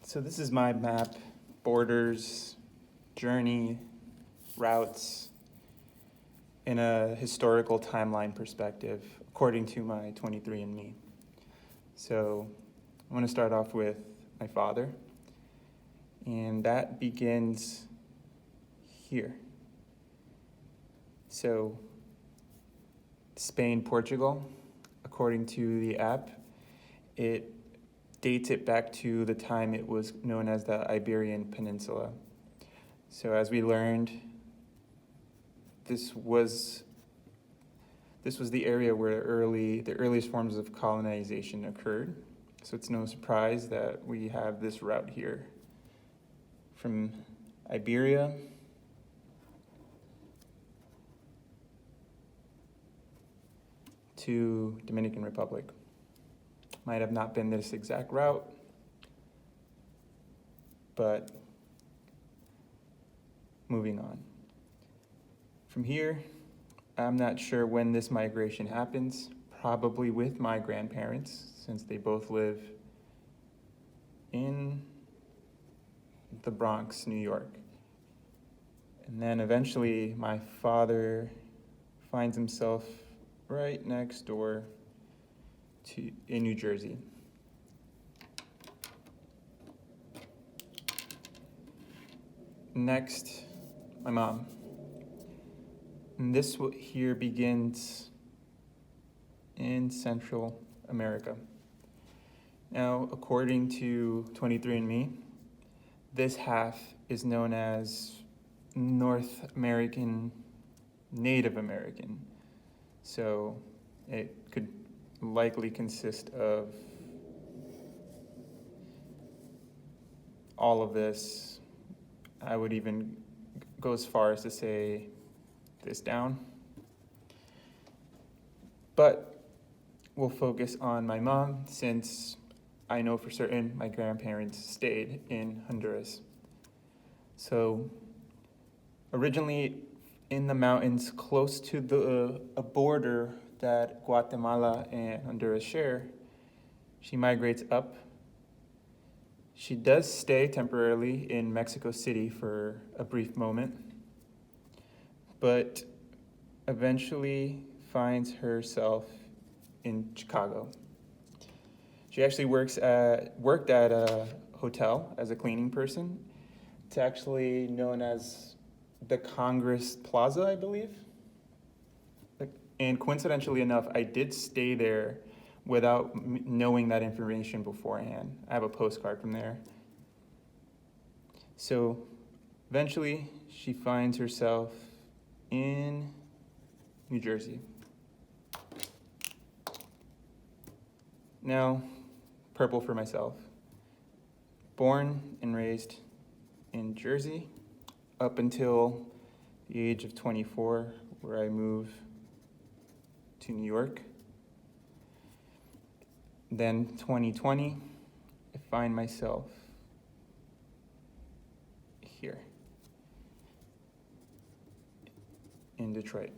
So this is my map, borders, journey, routes, in a historical timeline perspective, according to my 23andMe. So I want to start off with my father, and that begins here. So Spain, Portugal, according to the app, it dates it back to the time it was known as the Iberian Peninsula. So as we learned, this was the area where the earliest forms of colonization occurred. So it's no surprise that we have this route here from Iberia to Dominican Republic. Might have not been this exact route, but moving on. From here, I'm not sure when this migration happens, probably with my grandparents, since they both live in the Bronx, New York. And then eventually my father finds himself right next door in New Jersey. Next, my mom. And this here begins in Central America. Now, according to 23andMe, this half is known as North American, Native American. So it could likely consist of all of this. I would even go as far as to say this down. But we'll focus on my mom, since I know for certain my grandparents stayed in Honduras. So originally in the mountains close to a border that Guatemala and Honduras share, she migrates up. She does stay temporarily in Mexico City for a brief moment, but eventually finds herself in Chicago. She actually worked at a hotel as a cleaning person. It's actually known as the Congress Plaza, I believe. And coincidentally enough, I did stay there without knowing that information beforehand. I have a postcard from there. So eventually she finds herself in New Jersey. Now, purple for myself. Born and raised in Jersey up until the age of 24, where I moved to New York. Then 2020, I find myself here in Detroit.